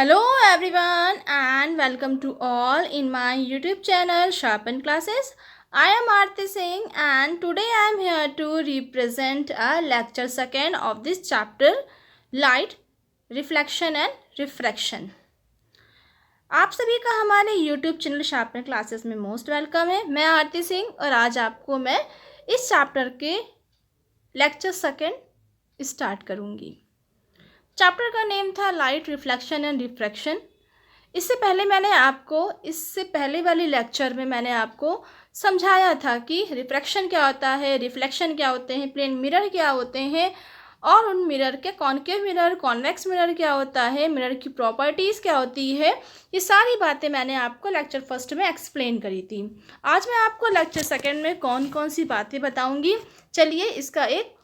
Hello everyone and welcome to all in my YouTube channel Sharpen Classes. I am Aarti Singh and today I am here to represent a lecture second of this chapter Light, Reflection and Refraction. आप सभी का हमारे YouTube channel sharpen classes में most welcome है। मैं आरती सिंह और आज आपको मैं इस चैप्टर के लेक्चर सेकेंड स्टार्ट करूँगी। चैप्टर का नेम था लाइट, रिफ्लेक्शन एंड रिफ्रैक्शन। इससे पहले वाली लेक्चर में मैंने आपको समझाया था कि रिफ्रैक्शन क्या होता है, रिफ्लेक्शन क्या होते हैं, प्लेन मिरर क्या होते हैं और उन मिरर के कॉन्केव मिरर, कॉन्वेक्स मिरर क्या होता है, मिरर की प्रॉपर्टीज़ क्या होती है। ये सारी बातें मैंने आपको लेक्चर फर्स्ट में एक्सप्लेन करी थी। आज मैं आपको लेक्चर सेकेंड में कौन कौन सी बातें बताऊँगी। चलिए इसका एक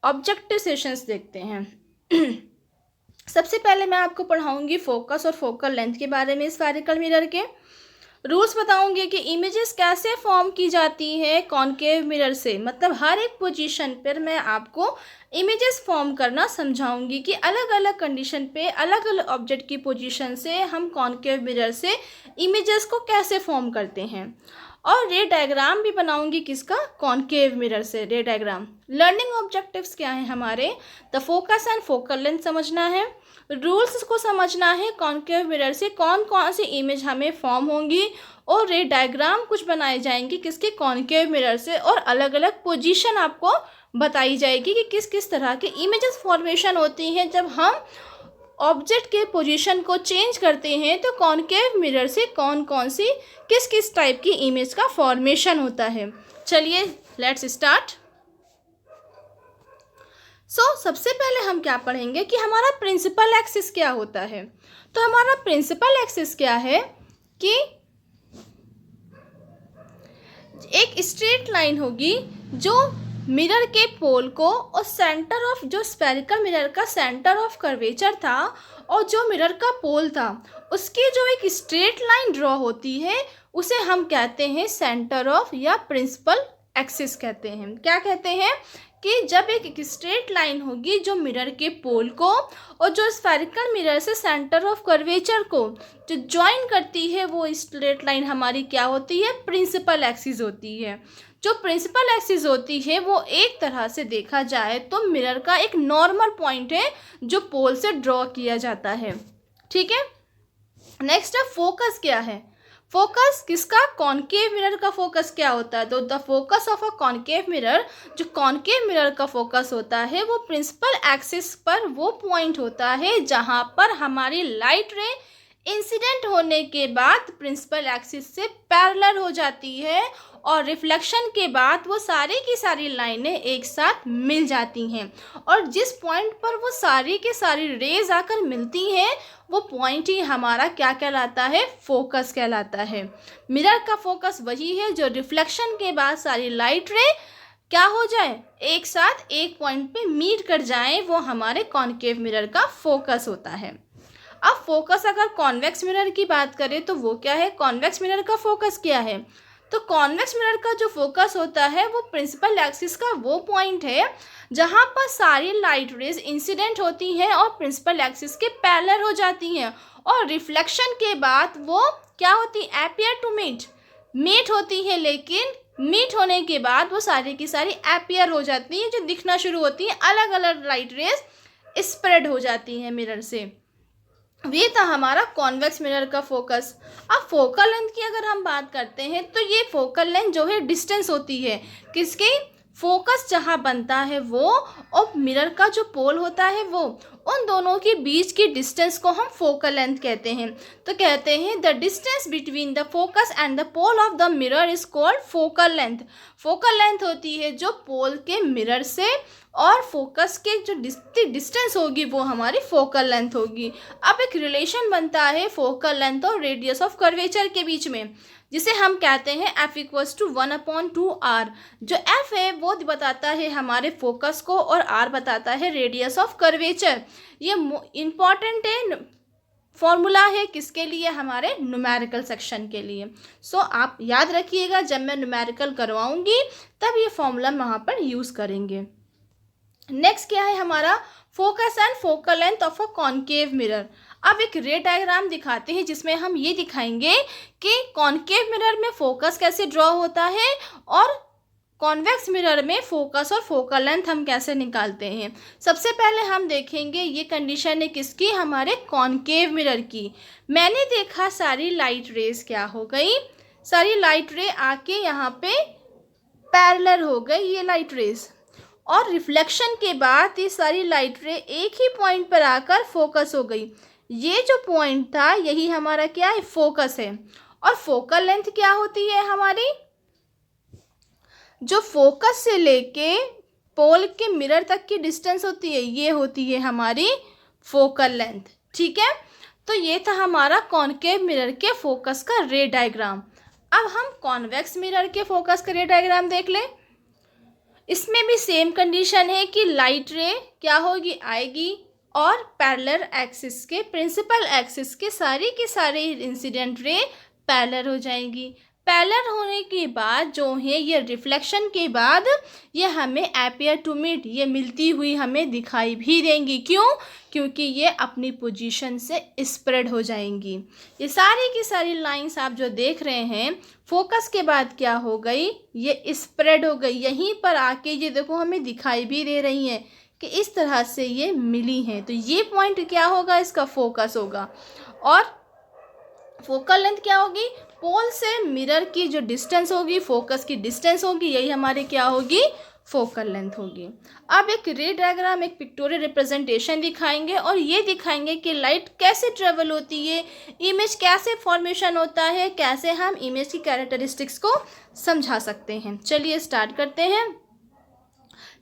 ऑब्जेक्टिव सेशंस देखते हैं। सबसे पहले मैं आपको पढ़ाऊंगी फोकस और फोकल लेंथ के बारे में स्फेरिकल मिरर के रूल्स बताऊंगी कि इमेजेस कैसे फॉर्म की जाती है कॉन्केव मिरर से, मतलब हर एक पोजीशन पर मैं आपको इमेजेस फॉर्म करना समझाऊंगी कि अलग अलग कंडीशन पे अलग अलग ऑब्जेक्ट की पोजीशन से हम कॉन्केव मिरर से इमेजेस को कैसे फॉर्म करते हैं। और रे डायग्राम भी बनाऊंगी किसका, कॉन्केव मिरर से रे डायग्राम। लर्निंग ऑब्जेक्टिव्स क्या हैं हमारे, the focus and focal length समझना है, रूल्स को समझना है, कॉन्केव मिरर से कौन कौन सी इमेज हमें फॉर्म होंगी और रे डायग्राम कुछ बनाए जाएंगे किसके, कॉन्केव मिरर से, और अलग अलग पोजीशन आपको बताई जाएगी कि किस किस तरह की इमेजेस फॉर्मेशन होती हैं जब हम ऑब्जेक्ट के पोजीशन को चेंज करते हैं तो कॉन्केव मिरर से कौन कौन सी किस किस टाइप की इमेज का फॉर्मेशन होता है। चलिए लेट्स स्टार्ट। सबसे पहले हम क्या पढ़ेंगे कि हमारा प्रिंसिपल एक्सिस क्या होता है। तो हमारा प्रिंसिपल एक्सिस क्या है कि एक स्ट्रेट लाइन होगी जो मिरर के पोल को और सेंटर ऑफ, जो स्फेरिकल मिरर का सेंटर ऑफ कर्वेचर था और जो मिरर का पोल था उसकी जो एक स्ट्रेट लाइन ड्रॉ होती है उसे हम कहते हैं सेंटर ऑफ या प्रिंसिपल एक्सिस कहते हैं। क्या कहते हैं कि जब एक स्ट्रेट लाइन होगी जो मिरर के पोल को और जो स्फेरिकल मिरर से सेंटर ऑफ कर्वेचर को जो ज्वाइन करती है वो स्ट्रेट लाइन हमारी क्या होती है, प्रिंसिपल एक्सिस होती है। जो प्रिंसिपल एक्सिस होती है वो एक तरह से देखा जाए तो मिरर का एक नॉर्मल पॉइंट है जो पोल से ड्रॉ किया जाता है। ठीक है, नेक्स्ट है फोकस क्या है। फोकस किसका, कॉन्केव मिरर का फोकस क्या होता है। तो the focus of a concave mirror, जो कॉन्केव मिरर का फोकस होता है वो प्रिंसिपल एक्सिस पर वो पॉइंट होता है जहां पर हमारी लाइट रे इंसिडेंट होने के बाद प्रिंसिपल एक्सिस से पैरेलल हो जाती है और रिफ्लेक्शन के बाद वो सारी की सारी लाइनें एक साथ मिल जाती हैं और जिस पॉइंट पर वो सारी की सारी रेज आकर मिलती हैं वो पॉइंट ही हमारा क्या कहलाता है, फोकस कहलाता है। मिरर का फोकस वही है जो रिफ्लेक्शन के बाद सारी लाइट रे क्या हो जाए, एक साथ एक पॉइंट पे मीट कर जाए, वो हमारे कॉन्केव मिरर का फोकस होता है। अब फोकस अगर कॉन्वेक्स मिरर की बात करें तो वो क्या है, कॉन्वेक्स मिरर का फोकस क्या है। तो कॉन्वेक्स मिरर का जो फोकस होता है वो प्रिंसिपल एक्सिस का वो पॉइंट है जहां पर सारी लाइट रेज इंसिडेंट होती हैं और प्रिंसिपल एक्सिस के पैरेलल हो जाती हैं और रिफ्लेक्शन के बाद वो क्या होती है, अपीयर टू मीट होती है, लेकिन मीट होने के बाद वो सारी की सारी अपीयर हो जाती हैं, जो दिखना शुरू होती है, अलग अलग लाइट रेज स्प्रेड हो जाती हैं मिरर से। ये था हमारा कॉन्वेक्स मिरर का फोकस। अब फोकल लेंथ की अगर हम बात करते हैं तो ये फोकल लेंथ जो है डिस्टेंस होती है किसकी, फोकस जहाँ बनता है वो और मिरर का जो पोल होता है वो, उन दोनों के बीच की डिस्टेंस को हम फोकल लेंथ कहते हैं। तो कहते हैं the distance between the focus and the pole of the mirror is called focal length. Focal length होती है जो पोल के मिरर से और फोकस के जो डिस्टेंस होगी वो हमारी फोकल लेंथ होगी। अब एक रिलेशन बनता है फोकल लेंथ और रेडियस ऑफ कर्वेचर के बीच में, जिसे हम कहते हैं F इक्वल्स टू 1/2R। जो F है वो बताता है हमारे फोकस को और R बताता है रेडियस ऑफ कर्वेचर। ये इम्पॉर्टेंट है, फॉर्मूला है किसके लिए, हमारे न्यूमेरिकल सेक्शन के लिए। आप याद रखिएगा जब मैं न्यूमेरिकल करवाऊंगी तब ये फॉर्मूला हम वहाँ पर यूज़ करेंगे। नेक्स्ट क्या है हमारा, focus and focal length of a concave mirror. अब एक रे डायग्राम दिखाते हैं जिसमें हम ये दिखाएंगे कि कॉनकेव मिरर में फोकस कैसे ड्रॉ होता है और कॉन्वेक्स मिरर में फोकस और फोकल लेंथ हम कैसे निकालते हैं। सबसे पहले हम देखेंगे ये कंडीशन है किसकी, हमारे कॉनकेव मिरर की। मैंने देखा सारी लाइट रेज क्या हो गई, सारी लाइट रे आके यहाँ पे पैरेलल हो गई ये लाइट रेज, और रिफ्लेक्शन के बाद ये सारी लाइट रे एक ही पॉइंट पर आकर फोकस हो गई। ये जो पॉइंट था यही हमारा क्या है, फोकस है। और फोकल लेंथ क्या होती है हमारी, जो फोकस से लेके पोल के मिरर तक की डिस्टेंस होती है ये होती है हमारी फोकल लेंथ। ठीक है, तो ये था हमारा कॉनकेव मिरर के फोकस का रे डायग्राम। अब हम कॉन्वेक्स मिरर के फोकस का रे डायग्राम देख लें। इसमें भी सेम कंडीशन है कि लाइट रे क्या होगी, आएगी और पैरेलल एक्सिस के, प्रिंसिपल एक्सिस के सारे इंसिडेंट रे पैरेलल हो जाएंगी। पैरेलल होने के बाद जो है ये रिफ्लेक्शन के बाद ये हमें अपीयर टू मीट, ये मिलती हुई हमें दिखाई भी देंगी। क्यों, क्योंकि ये अपनी पोजीशन से स्प्रेड हो जाएंगी। ये सारी की सारी लाइंस आप जो देख रहे हैं फोकस के बाद क्या हो गई, ये स्प्रेड हो गई, यहीं पर आके ये देखो हमें दिखाई भी दे रही हैं कि इस तरह से ये मिली हैं। तो ये पॉइंट क्या होगा, इसका फोकस होगा। और फोकल लेंथ क्या होगी, पोल से मिरर की जो डिस्टेंस होगी, फोकस की डिस्टेंस होगी, यही हमारी क्या होगी, फोकल लेंथ होगी। अब एक रे डायग्राम, एक पिक्टोरियल रिप्रेजेंटेशन दिखाएंगे और ये दिखाएंगे कि लाइट कैसे ट्रेवल होती है, इमेज कैसे फॉर्मेशन होता है, कैसे हम इमेज की कैरेक्टरिस्टिक्स को समझा सकते हैं। चलिए स्टार्ट करते हैं।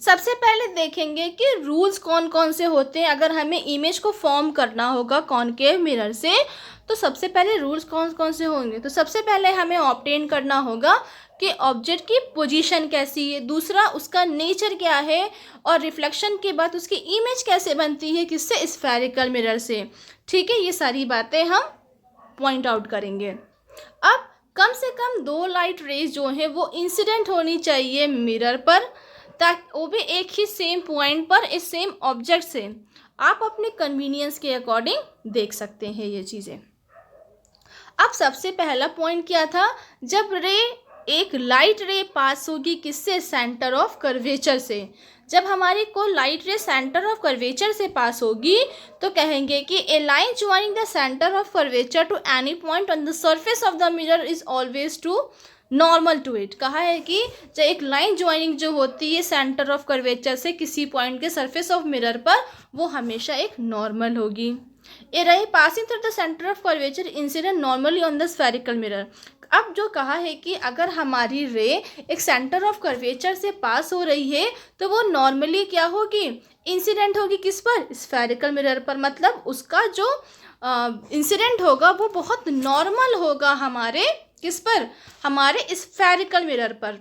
सबसे पहले देखेंगे कि रूल्स कौन कौन से होते हैं अगर हमें इमेज को फॉर्म करना होगा कॉनकेव मिरर से। तो सबसे पहले रूल्स कौन कौन से होंगे, तो सबसे पहले हमें ऑब्टेन करना होगा कि ऑब्जेक्ट की पोजीशन कैसी है, दूसरा उसका नेचर क्या है, और रिफ्लेक्शन के बाद उसकी इमेज कैसे बनती है, किससे, स्फेरिकल मिरर से। ठीक है, ये सारी बातें हम पॉइंट आउट करेंगे। अब कम से कम 2 लाइट रेज जो हैं वो इंसिडेंट होनी चाहिए मिरर पर, ताकि वो भी एक ही सेम पॉइंट पर, इस सेम ऑब्जेक्ट से। आप अपने कन्वीनियंस के अकॉर्डिंग देख सकते हैं ये चीज़ें। अब सबसे पहला पॉइंट क्या था, जब रे, एक लाइट रे पास होगी किससे, सेंटर ऑफ कर्वेचर से। जब हमारी को लाइट रे सेंटर ऑफ कर्वेचर से पास होगी तो कहेंगे कि a line joining the centre of curvature to any point on the surface of the mirror is always to normal to it. कहा है कि जब एक लाइन ज्वाइनिंग जो होती है सेंटर ऑफ कर्वेचर से किसी पॉइंट के सरफेस ऑफ मिरर पर, वो हमेशा एक नॉर्मल होगी। A ray passing through the centre of curvature incident normally on the spherical mirror. अब जो कहा है कि अगर हमारी रे एक सेंटर ऑफ कर्वेचर से पास हो रही है तो वो नॉर्मली क्या होगी, इंसिडेंट होगी किस पर, स्फेरिकल मिरर पर। मतलब उसका जो इंसिडेंट होगा वो बहुत नॉर्मल होगा हमारे किस पर, हमारे स्फेरिकल मिरर पर।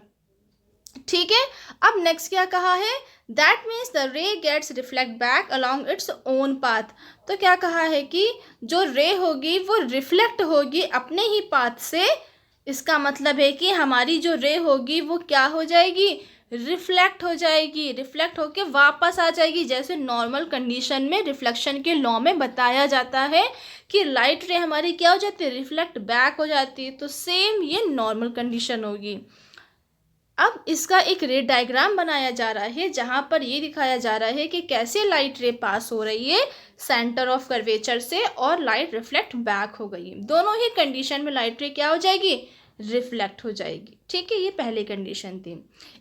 ठीक है, अब नेक्स्ट क्या कहा है, that means the ray gets reflect back along its own path. तो क्या कहा है कि जो रे होगी वो रिफ्लेक्ट होगी अपने ही पाथ से। इसका मतलब है कि हमारी जो रे होगी वो क्या हो जाएगी, रिफ्लेक्ट हो जाएगी, रिफ्लेक्ट होके वापस आ जाएगी। जैसे नॉर्मल कंडीशन में रिफ्लेक्शन के लॉ में बताया जाता है कि लाइट रे हमारी क्या हो जाती है, रिफ्लेक्ट बैक हो जाती है। तो सेम ये नॉर्मल कंडीशन होगी। अब इसका एक रे डायग्राम बनाया जा रहा है जहाँ पर ये दिखाया जा रहा है कि कैसे लाइट रे पास हो रही है सेंटर ऑफ कर्वेचर से और लाइट रिफ्लेक्ट बैक हो गई। दोनों ही कंडीशन में लाइट रे क्या हो जाएगी, रिफ्लेक्ट हो जाएगी। ठीक है, ये पहली कंडीशन थी।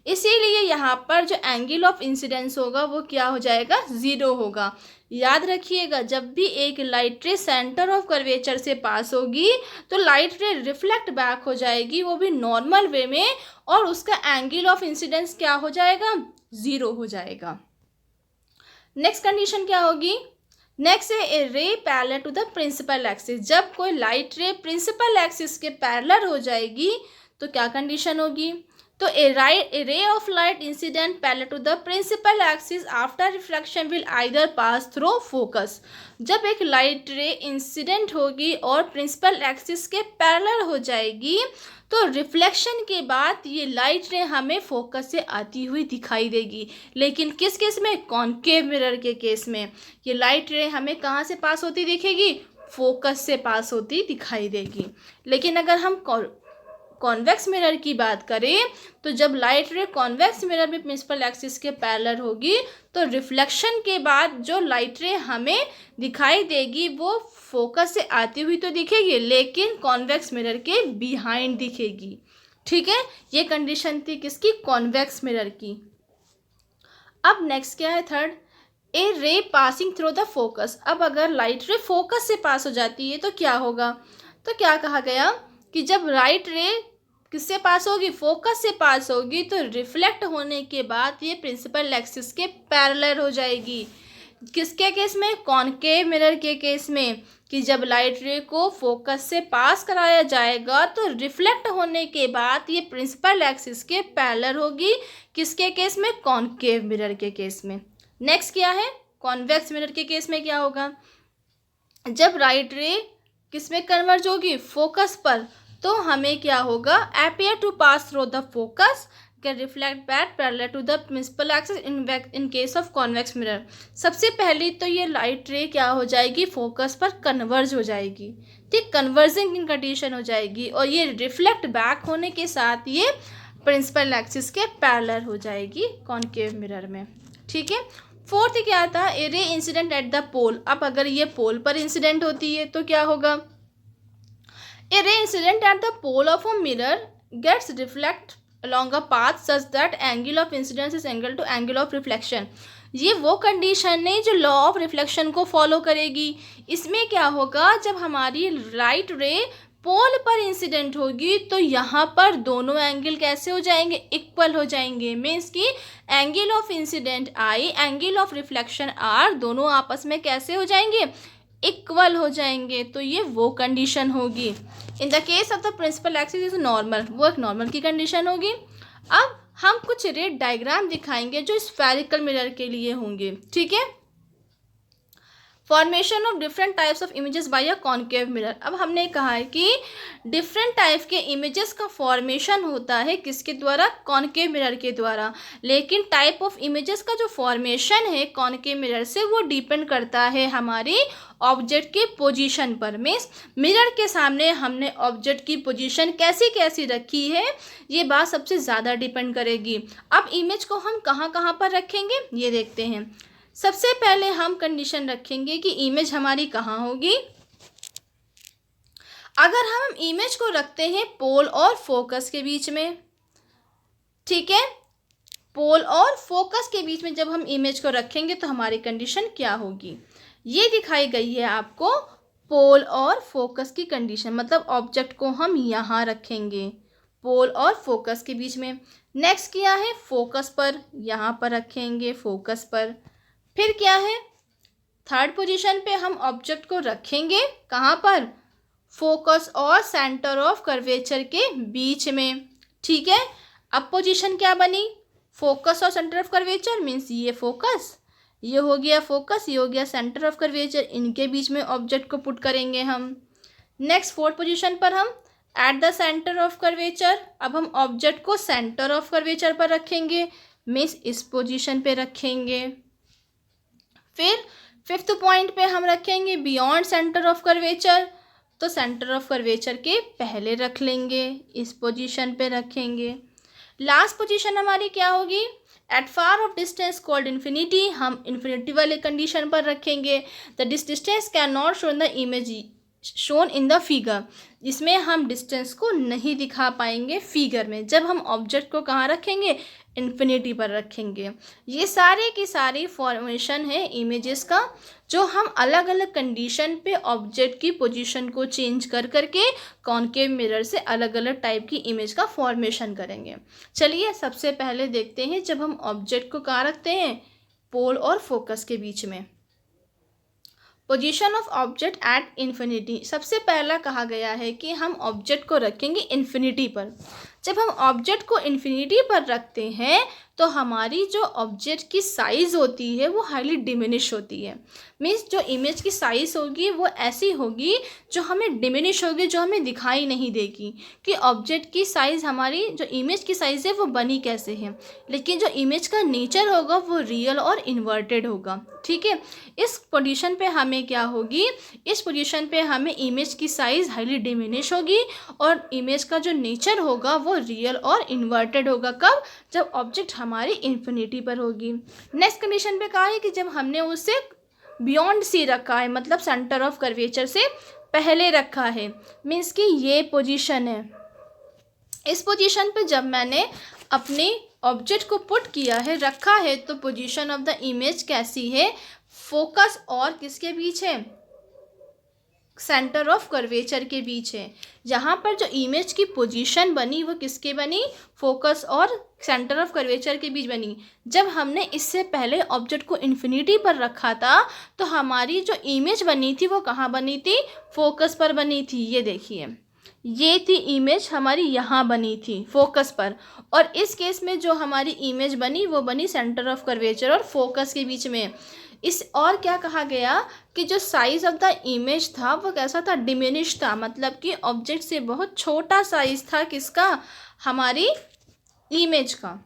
इसीलिए यहाँ पर जो एंगल ऑफ इंसिडेंस होगा वो क्या हो जाएगा, 0 होगा। याद रखिएगा, जब भी एक लाइट रे सेंटर ऑफ कर्वेचर से पास होगी तो लाइट रे रिफ्लेक्ट बैक हो जाएगी, वो भी नॉर्मल वे में, और उसका एंगल ऑफ इंसिडेंस क्या हो जाएगा, 0 हो जाएगा। नेक्स्ट कंडीशन क्या होगी, नेक्स्ट है a ray parallel to the principal axis. जब कोई लाइट रे प्रिंसिपल एक्सिस के पैरेलल हो जाएगी तो क्या कंडीशन होगी, तो a ray of light incident parallel to the principal axis after reflection will either pass through focus। जब एक लाइट रे इंसिडेंट होगी और प्रिंसिपल एक्सिस के पैरेलल हो जाएगी तो रिफ्लेक्शन के बाद ये लाइट रे हमें फोकस से आती हुई दिखाई देगी। लेकिन किस केस में? कॉनकेव मिरर के केस में ये लाइट रे हमें कहाँ से पास होती दिखेगी? फोकस से पास होती दिखाई देगी। लेकिन अगर हम कॉन्वेक्स मिरर की बात करें तो जब लाइट रे कॉन्वेक्स मिरर में प्रिंसिपल एक्सिस के पैरेलल होगी तो रिफ्लेक्शन के बाद जो लाइट रे हमें दिखाई देगी वो फोकस से आती हुई तो दिखेगी लेकिन कॉन्वेक्स मिरर के बिहाइंड दिखेगी। ठीक है, ये कंडीशन थी किसकी? कॉन्वेक्स मिरर की। अब नेक्स्ट क्या है? Third, A ray passing through the focus. अब अगर लाइट रे फोकस से पास हो जाती है तो क्या होगा? तो क्या कहा गया कि जब लाइट रे किससे पास होगी? फोकस से पास होगी तो रिफ्लेक्ट होने के बाद ये प्रिंसिपल एक्सिस के पैरेलल हो जाएगी। किसके केस में? कॉनकेव मिरर के केस में, कि जब लाइट रे को फोकस से पास कराया जाएगा तो रिफ्लेक्ट होने के बाद ये प्रिंसिपल एक्सिस के पैरेलल होगी। किसके केस में? कॉनकेव मिरर के केस में। नेक्स्ट क्या है? कॉन्वेक्स मिरर के केस में क्या होगा? जब लाइट रे किस में कन्वर्ज होगी? फोकस पर, तो हमें क्या होगा? Appear to pass through the focus can reflect back parallel to the principal axis in case of convex mirror. सबसे पहले तो ये लाइट रे क्या हो जाएगी? फोकस पर कन्वर्ज हो जाएगी। ठीक, कन्वर्जिंग इन कंडीशन हो जाएगी और ये रिफ्लेक्ट बैक होने के साथ ये प्रिंसिपल एक्सिस के पैरेलल हो जाएगी कॉनकेव मिरर में। ठीक है, फोर्थ क्या था? ए रे इंसिडेंट एट द पोल। अब अगर ये पोल पर इंसिडेंट होती है तो क्या होगा? A ray incident at the pole of a mirror gets reflect along a path such that angle of incidence is equal to angle of reflection। ये वो कंडीशन है जो लॉ ऑफ रिफ्लेक्शन को फॉलो करेगी। इसमें क्या होगा? जब हमारी लाइट रे पोल पर इंसिडेंट होगी तो यहाँ पर दोनों एंगल कैसे हो जाएंगे? इक्वल हो जाएंगे। मीन्स कि angle of incident I, angle of reflection R, दोनों आपस में कैसे हो जाएंगे? इक्वल हो जाएंगे। तो ये वो कंडीशन होगी। In the case of the principal axis is normal, वो एक नॉर्मल की कंडीशन होगी। अब हम कुछ रेट डायग्राम दिखाएंगे जो स्फेरिकल मिरर के लिए होंगे। ठीक है, formation of different types of images bye a concave mirror. अब हमने कहा है कि डिफरेंट टाइप के इमेजेस का फॉर्मेशन होता है किसके द्वारा? कॉनकेव मिरर के द्वारा। लेकिन टाइप ऑफ इमेजेस का जो फॉर्मेशन है कॉनकेव मिरर से वो डिपेंड करता है हमारी ऑब्जेक्ट के पोजीशन पर। मीन्स मिरर के सामने हमने ऑब्जेक्ट की पोजीशन कैसी कैसी रखी है ये बात सबसे ज़्यादा डिपेंड करेगी। अब इमेज को हम कहाँ कहाँ पर रखेंगे ये देखते हैं। सबसे पहले हम कंडीशन रखेंगे कि इमेज हमारी कहाँ होगी। अगर हम इमेज को रखते हैं पोल और फोकस के बीच में, ठीक है, पोल और फोकस के बीच में जब हम इमेज को रखेंगे तो हमारी कंडीशन क्या होगी? ये दिखाई गई है आपको पोल और फोकस की कंडीशन, मतलब ऑब्जेक्ट को हम यहाँ रखेंगे पोल और फोकस के बीच में। नेक्स्ट क्या है? फोकस पर, यहाँ पर रखेंगे फोकस पर। फिर क्या है? थर्ड पोजीशन पे हम ऑब्जेक्ट को रखेंगे कहाँ पर? फोकस और सेंटर ऑफ कर्वेचर के बीच में। ठीक है, अब पोजीशन क्या बनी? फोकस और सेंटर ऑफ कर्वेचर, मीन्स ये फोकस, ये हो गया फोकस, ये हो गया सेंटर ऑफ कर्वेचर, इनके बीच में ऑब्जेक्ट को पुट करेंगे हम। नेक्स्ट फोर्थ पोजीशन पर हम at the centre of curvature, अब हम ऑब्जेक्ट को सेंटर ऑफ कर्वेचर पर रखेंगे, मीन्स इस पोजीशन पे रखेंगे। फिर फिफ्थ पॉइंट पे हम रखेंगे बियॉन्ड सेंटर ऑफ कर्वेचर, तो सेंटर ऑफ कर्वेचर के पहले रख लेंगे, इस पोजीशन पे रखेंगे। लास्ट पोजीशन हमारी क्या होगी? At far of distance called infinity, हम इन्फिनिटी वाले कंडीशन पर रखेंगे। The distance can not show in the image shown in the figure, जिसमें हम डिस्टेंस को नहीं दिखा पाएंगे फिगर में। जब हम ऑब्जेक्ट को कहाँ रखेंगे? इन्फिनिटी पर रखेंगे। ये सारे की सारी फॉर्मेशन है इमेजेस का, जो हम अलग अलग कंडीशन पे ऑब्जेक्ट की पोजीशन को चेंज कर करके कॉनकेव मिरर से अलग अलग टाइप की इमेज का फॉर्मेशन करेंगे। चलिए सबसे पहले देखते हैं जब हम ऑब्जेक्ट को कहाँ रखते हैं? पोल और फोकस के बीच में। Position of object at infinity. सबसे पहला कहा गया है कि हम ऑब्जेक्ट को रखेंगे इन्फिनिटी पर। जब हम ऑब्जेक्ट को इन्फिनिटी पर रखते हैं तो हमारी जो ऑब्जेक्ट की साइज़ होती है वो हाईली डिमिनिश होती है। मीन्स जो इमेज की साइज़ होगी वो ऐसी होगी जो हमें डिमिनिश होगी, जो हमें दिखाई नहीं देगी कि ऑब्जेक्ट की साइज़, हमारी जो इमेज की साइज़ है वो बनी कैसे है। लेकिन जो इमेज का नेचर होगा वो रियल और इन्वर्टेड होगा। ठीक है, इस पोजीशन पे हमें क्या होगी, इस पोजीशन पे हमें इमेज की साइज़ हाईली डिमिनिश होगी और इमेज का जो नेचर होगा वो रियल और इन्वर्टेड होगा। कब? जब ऑब्जेक्ट हमारी इन्फिनिटी पर होगी। नेक्स्ट कंडीशन पे कहा है कि जब हमने उसे बियॉन्ड सी रखा है, मतलब सेंटर ऑफ कर्वेचर से पहले रखा है। मीन्स कि ये पोजीशन है, इस पोजीशन पे जब मैंने अपने ऑब्जेक्ट को पुट किया है, रखा है, तो पोजीशन ऑफ द इमेज कैसी है, फोकस और किसके बीच है, सेंटर ऑफ कर्वेचर के बीच है। यहाँ पर जो इमेज की पोजीशन बनी वो किसके बनी, फोकस और सेंटर ऑफ कर्वेचर के बीच बनी। जब हमने इससे पहले ऑब्जेक्ट को इन्फिनिटी पर रखा था तो हमारी जो इमेज बनी थी वो कहाँ बनी थी, फोकस पर बनी थी। ये देखिए, ये थी इमेज हमारी, यहाँ बनी थी फोकस पर। और इस केस में जो हमारी इमेज बनी वो बनी सेंटर ऑफ कर्वेचर और फोकस के बीच में। इस और क्या कहा गया कि जो साइज़ ऑफ द इमेज था वो कैसा था, डिमिनिश था, मतलब कि ऑब्जेक्ट से बहुत छोटा साइज़ था किसका, हमारी इमेज का।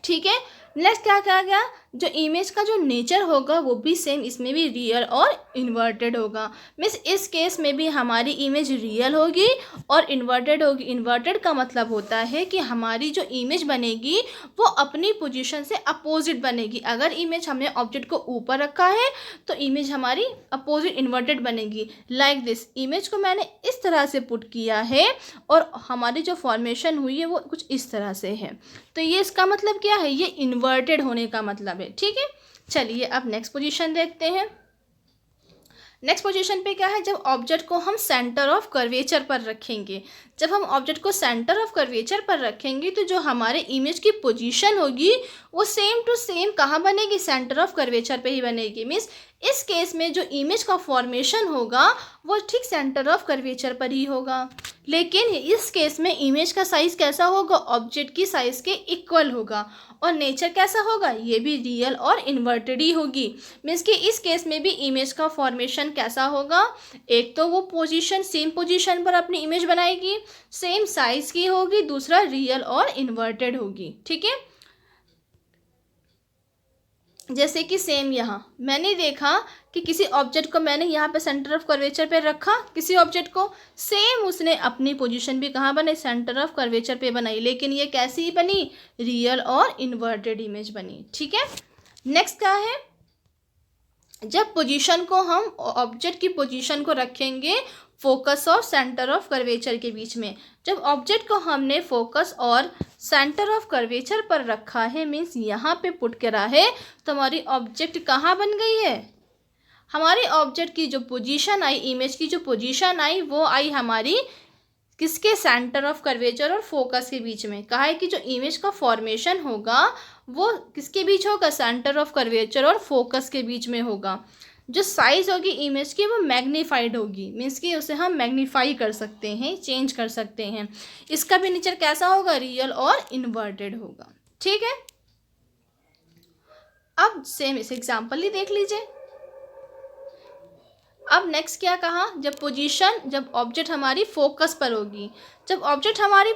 ठीक है, नेक्स्ट क्या कहा गया, जो इमेज का जो नेचर होगा वो भी सेम, इसमें भी रियल और इन्वर्टेड होगा। मीन्स इस केस में भी हमारी इमेज रियल होगी और इन्वर्टेड होगी। इन्वर्टेड का मतलब होता है कि हमारी जो इमेज बनेगी वो अपनी पोजीशन से अपोजिट बनेगी। अगर इमेज हमने ऑब्जेक्ट को ऊपर रखा है तो इमेज हमारी अपोजिट इन्वर्टेड बनेगी। लाइक दिस, इमेज को मैंने इस तरह से पुट किया है और हमारी जो फॉर्मेशन हुई है वो कुछ इस तरह से है। तो ये इसका मतलब क्या है, ये इन्वर्टेड होने का मतलब है। ठीक है, चलिए अब नेक्स्ट पोजीशन देखते हैं। नेक्स्ट पोजीशन पे क्या है, जब ऑब्जेक्ट को हम सेंटर ऑफ कर्वेचर पर रखेंगे। जब हम ऑब्जेक्ट को सेंटर ऑफ कर्वेचर पर रखेंगे तो जो हमारे इमेज की पोजीशन होगी वो सेम टू सेम कहाँ बनेगी, सेंटर ऑफ कर्वेचर पे ही बनेगी। मीन्स इस केस में जो इमेज का फॉर्मेशन होगा वो ठीक सेंटर ऑफ कर्वेचर पर ही होगा। लेकिन इस केस में इमेज का साइज़ कैसा होगा, ऑब्जेक्ट की साइज़ के इक्वल होगा। और नेचर कैसा होगा, ये भी रियल और इन्वर्टेड ही होगी। मीन्स कि इस केस में भी इमेज का फॉर्मेशन कैसा होगा, एक तो वो पोजीशन, सेम पोजीशन पर अपनी इमेज बनाएगी, सेम साइज़ की होगी, दूसरा रियल और इन्वर्टेड होगी। ठीक है, जैसे कि सेम यहाँ मैंने देखा कि किसी ऑब्जेक्ट को मैंने यहाँ पे सेंटर ऑफ कर्वेचर पे रखा, किसी ऑब्जेक्ट को, सेम उसने अपनी पोजीशन भी कहाँ बनाई, सेंटर ऑफ कर्वेचर पे बनाई, लेकिन ये कैसी बनी, रियल और इन्वर्टेड इमेज बनी। ठीक है, नेक्स्ट क्या है, जब पोजीशन को हम ऑब्जेक्ट की पोजीशन को रखेंगे फोकस और सेंटर ऑफ कर्वेचर के बीच में। जब ऑब्जेक्ट को हमने फोकस और सेंटर ऑफ कर्वेचर पर रखा है, मीन्स यहाँ पे पुट करा है, तो हमारी ऑब्जेक्ट कहाँ बन गई है, हमारी ऑब्जेक्ट की जो पोजीशन आई, इमेज की जो पोजीशन आई वो आई हमारी किसके, सेंटर ऑफ कर्वेचर और फोकस के बीच में। कहा है कि जो इमेज का फॉर्मेशन होगा वो किसके बीच होगा, सेंटर ऑफ कर्वेचर और फोकस के बीच में होगा। जो साइज़ होगी इमेज की वो मैग्नीफाइड होगी, मीन्स कि उसे हम मैग्नीफाई कर सकते हैं, चेंज कर सकते हैं। इसका भी नेचर कैसा होगा, रियल और इन्वर्टेड होगा। ठीक है, अब सेम इस एग्जाम्पल ही देख लीजिए। अब नेक्स्ट क्या कहा, जब पोजीशन, जब ऑब्जेक्ट हमारी फोकस पर होगी, जब ऑब्जेक्ट हमारी,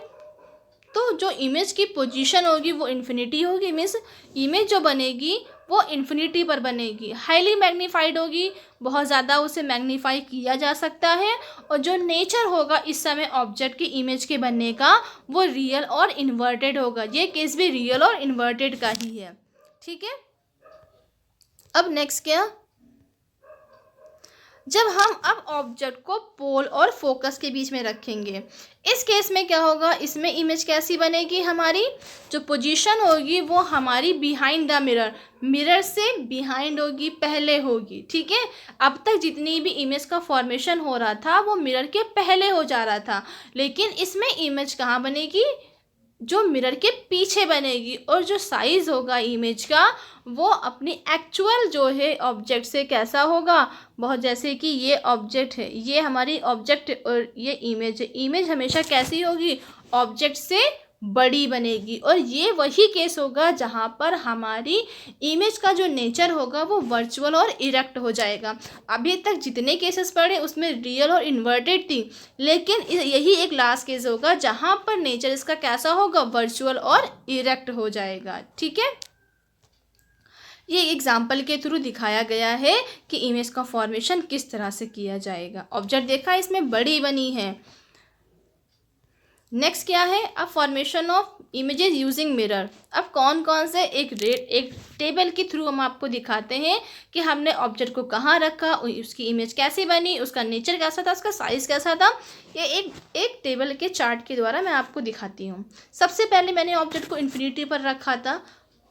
तो जो इमेज की पोजीशन होगी वो इन्फिनिटी होगी। मीन्स इमेज जो बनेगी वो इन्फिनिटी पर बनेगी, हाईली मैग्नीफाइड होगी, बहुत ज़्यादा उसे मैग्नीफाई किया जा सकता है। और जो नेचर होगा इस समय ऑब्जेक्ट की इमेज के बनने का वो रियल और इन्वर्टेड होगा। ये केस भी रियल और इन्वर्टेड का ही है। ठीक है, अब नेक्स्ट क्या, जब हम अब ऑब्जेक्ट को पोल और फोकस के बीच में रखेंगे, इस केस में क्या होगा, इसमें इमेज कैसी बनेगी, हमारी जो पोजीशन होगी वो हमारी बिहाइंड द मिरर, मिरर से बिहाइंड होगी, पहले होगी। ठीक है, अब तक जितनी भी इमेज का फॉर्मेशन हो रहा था वो मिरर के पहले हो जा रहा था, लेकिन इसमें इमेज कहाँ बनेगी, जो मिरर के पीछे बनेगी, और जो साइज़ होगा इमेज का वो अपनी एक्चुअल जो है ऑब्जेक्ट से कैसा होगा, बहुत जैसे कि ये ऑब्जेक्ट है, ये हमारी ऑब्जेक्ट और ये इमेज है, इमेज हमेशा कैसी होगी, ऑब्जेक्ट से बड़ी बनेगी। और ये वही केस होगा जहाँ पर हमारी इमेज का जो नेचर होगा वो वर्चुअल और इरेक्ट हो जाएगा। अभी तक जितने केसेस पढ़े उसमें रियल और इन्वर्टेड थी, लेकिन यही एक लास्ट केस होगा जहाँ पर नेचर इसका कैसा होगा, वर्चुअल और इरेक्ट हो जाएगा। ठीक है, ये एग्जाम्पल के थ्रू दिखाया गया है कि इमेज का फॉर्मेशन किस तरह से किया जाएगा। ऑब्जेक्ट देखा इसमें बड़ी बनी है। नेक्स्ट क्या है, अब formation of images using mirror. अब कौन कौन से एक टेबल के थ्रू हम आपको दिखाते हैं कि हमने ऑब्जेक्ट को कहाँ रखा, उसकी इमेज कैसे बनी, उसका नेचर कैसा था, उसका साइज़ कैसा था। ये एक टेबल के चार्ट के द्वारा मैं आपको दिखाती हूँ। सबसे पहले मैंने ऑब्जेक्ट को इन्फिनिटी पर रखा था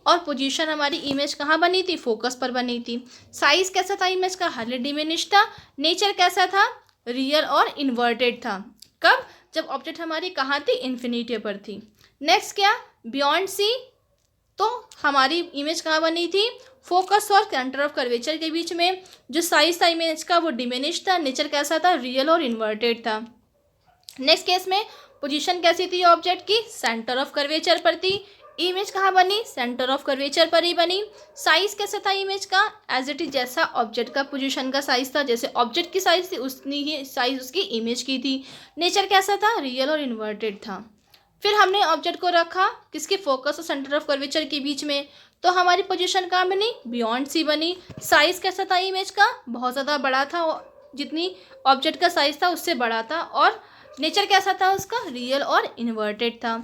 और पोजीशन हमारी इमेज कहाँ बनी थी, फोकस पर बनी थी। साइज़ कैसा था इमेज का, हाईली डिमिनिश था। नेचर कैसा था, रियल और इन्वर्टेड था। कब, जब ऑब्जेक्ट हमारी कहाँ थी, इन्फिनिटी पर थी। नेक्स्ट क्या, बियॉन्ड सी, तो हमारी इमेज कहाँ बनी थी, फोकस और सेंटर ऑफ कर्वेचर के बीच में। जो साइज था इमेज का वो डिमिनिश था। नेचर कैसा था, रियल और इन्वर्टेड था। नेक्स्ट केस में पोजीशन कैसी थी ऑब्जेक्ट की, सेंटर ऑफ कर्वेचर पर थी। इमेज कहाँ बनी, सेंटर ऑफ कर्वेचर पर ही बनी। साइज कैसा था इमेज का, एज इट इज जैसा ऑब्जेक्ट का पोजीशन का साइज था, जैसे ऑब्जेक्ट की साइज थी उतनी ही साइज उसकी इमेज की थी। नेचर कैसा था, रियल और इन्वर्टेड था। फिर हमने ऑब्जेक्ट को रखा किसके, फोकस और सेंटर ऑफ कर्वेचर के बीच में, तो हमारी पोजीशन कहाँ बनी, बियॉन्ड सी बनी। साइज कैसा था इमेज का, बहुत ज़्यादा बड़ा था, जितनी ऑब्जेक्ट का साइज था उससे बड़ा था। और नेचर कैसा था उसका, रियल और इन्वर्टेड था।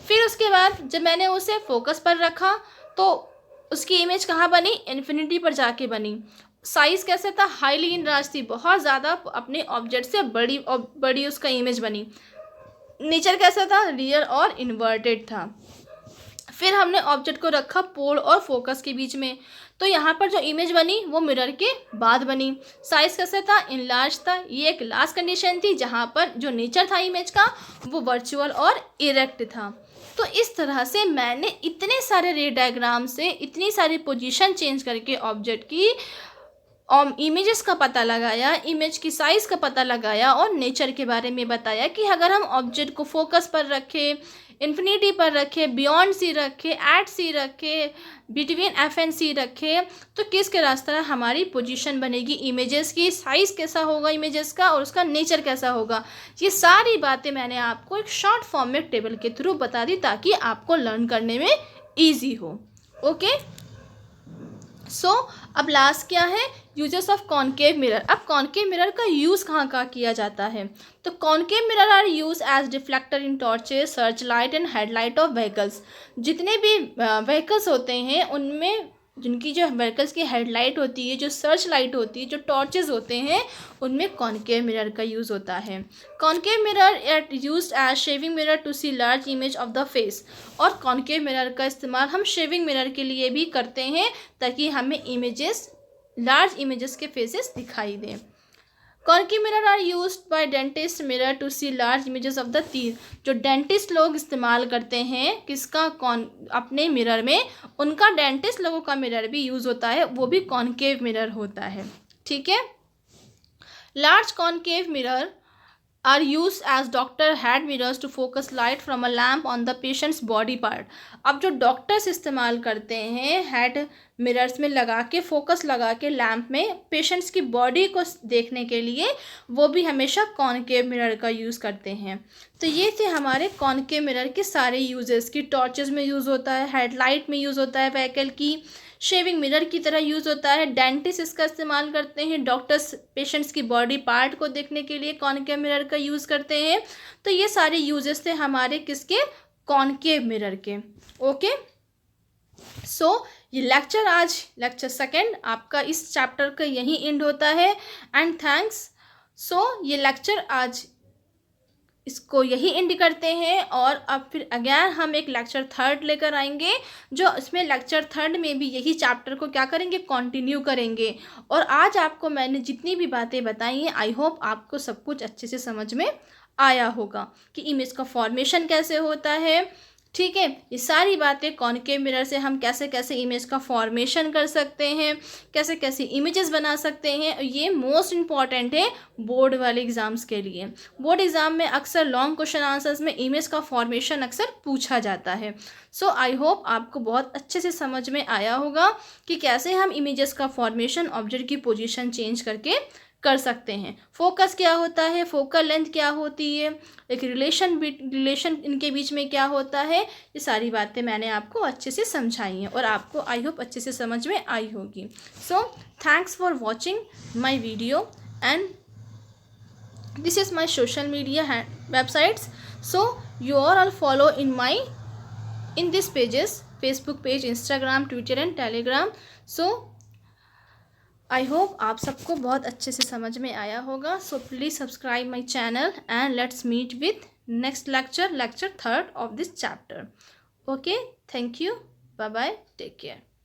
फिर उसके बाद जब मैंने उसे फोकस पर रखा तो उसकी इमेज कहाँ बनी, इन्फिनिटी पर जाके बनी। साइज़ कैसे था, हाईली इनराज थी, बहुत ज़्यादा अपने ऑब्जेक्ट से बड़ी उसका इमेज बनी। नेचर कैसा था, रियल और इन्वर्टेड था। फिर हमने ऑब्जेक्ट को रखा पोल और फोकस के बीच में, तो यहाँ पर जो इमेज बनी वो मिरर के बाद बनी। साइज़ कैसे था, इनलार्ज था। ये एक लास्ट कंडीशन थी जहाँ पर जो नेचर था इमेज का वो वर्चुअल और इरेक्ट था। तो इस तरह से मैंने इतने सारे रे डायग्राम से इतनी सारी पोजीशन चेंज करके ऑब्जेक्ट की इमेजेस का पता लगाया, इमेज की साइज़ का पता लगाया और नेचर के बारे में बताया कि अगर हम ऑब्जेक्ट को फोकस पर रखें, इन्फिनिटी पर रखें, बियॉन्ड सी रखें, एट सी रखें, बिटवीन एफ एंड सी रखें, तो किसके रास्ता हमारी पोजीशन बनेगी, इमेजेस की साइज़ कैसा होगा इमेजेस का और उसका नेचर कैसा होगा। ये सारी बातें मैंने आपको एक शॉर्ट फॉर्म में टेबल के थ्रू बता दी ताकि आपको लर्न करने में ईजी हो। ओके, सो अब लास्ट क्या है, यूजेस ऑफ कॉनकेव मिरर। अब कॉनकेव मिरर का यूज़ कहाँ कहाँ किया जाता है, तो concave mirror are use as deflector in torches, search light and headlight of vehicles. जितने भी व्हीकल्स होते हैं उनमें जिनकी जो व्हीकल्स की हेडलाइट होती है, जो सर्च लाइट होती है, जो टॉर्चेस होते हैं, उनमें कॉनकेव मिरर का यूज़ होता है। Concave mirror at use as shaving mirror to see large image of the face. और कॉनकेव मिरर का इस्तेमाल हम शेविंग मिरर के लिए भी करते हैं ताकि हमें इमेजेस, लार्ज इमेजेस के फेसेस दिखाई दें। Concave mirror are used by dentist mirror to see large images of the teeth. जो डेंटिस्ट लोग इस्तेमाल करते हैं किसका, अपने मिरर में, उनका डेंटिस्ट लोगों का मिरर भी यूज़ होता है, वो भी कॉनकेव मिरर होता है। ठीक है, large concave mirror are used as doctor head mirrors to focus light from a lamp on the patient's body part। अब जो डॉक्टर्स इस्तेमाल करते हैं हेड मिरर्स में लगा के, फोकस लगा के लैम्प में पेशेंट्स की बॉडी को देखने के लिए, वो भी हमेशा कॉनकेव मिरर का यूज़ करते हैं। तो ये थे हमारे कॉनकेव मिरर के सारे यूजेस की। टॉर्चेस में यूज़ होता है, हेडलाइट में यूज़ होता है व्हीकल की, शेविंग मिरर की तरह यूज़ होता है, डेंटिस्ट इसका इस्तेमाल करते हैं, डॉक्टर्स पेशेंट्स की बॉडी पार्ट को देखने के लिए कॉनकेव मिरर का यूज़ करते हैं। तो ये सारे यूजेस थे हमारे किसके, कॉनकेव मिरर के। ओके, सो ये लेक्चर, आज लेक्चर सेकेंड आपका इस चैप्टर का यहीं एंड होता है। And thanks. सो ये लेक्चर आज इसको यही एंड करते हैं और अब फिर अगेन हम एक लेक्चर थर्ड लेकर आएंगे, जो इसमें लेक्चर थर्ड में भी यही चैप्टर को क्या करेंगे, कंटिन्यू करेंगे। और आज आपको मैंने जितनी भी बातें बताई हैं, आई होप आपको सब कुछ अच्छे से समझ में आया होगा कि इमेज का फॉर्मेशन कैसे होता है। ठीक है। ये सारी बातें कॉनकेव मिरर से हम कैसे कैसे इमेज का फॉर्मेशन कर सकते हैं, कैसे कैसे इमेजेस बना सकते हैं, ये मोस्ट इम्पॉर्टेंट है बोर्ड वाले एग्ज़ाम्स के लिए। बोर्ड एग्ज़ाम में अक्सर लॉन्ग क्वेश्चन आंसर्स में इमेज का फॉर्मेशन अक्सर पूछा जाता है। सो आई होप आपको बहुत अच्छे से समझ में आया होगा कि कैसे हम इमेजेस का फॉर्मेशन ऑब्जेक्ट की पोजीशन चेंज करके कर सकते हैं। फोकस क्या होता है, फोकल लेंथ क्या होती है, एक रिलेशन इनके बीच में क्या होता है, ये सारी बातें मैंने आपको अच्छे से समझाई हैं और आपको आई होप अच्छे से समझ में आई होगी। So thanks for watching my video and this is my social media websites, so you are all follow in these pages, Facebook page, Instagram, Twitter and Telegram. So I hope आप सबको बहुत अच्छे से समझ में आया होगा. So please subscribe my channel and let's meet with next lecture 3rd of this chapter. Okay, thank you, bye bye, take care.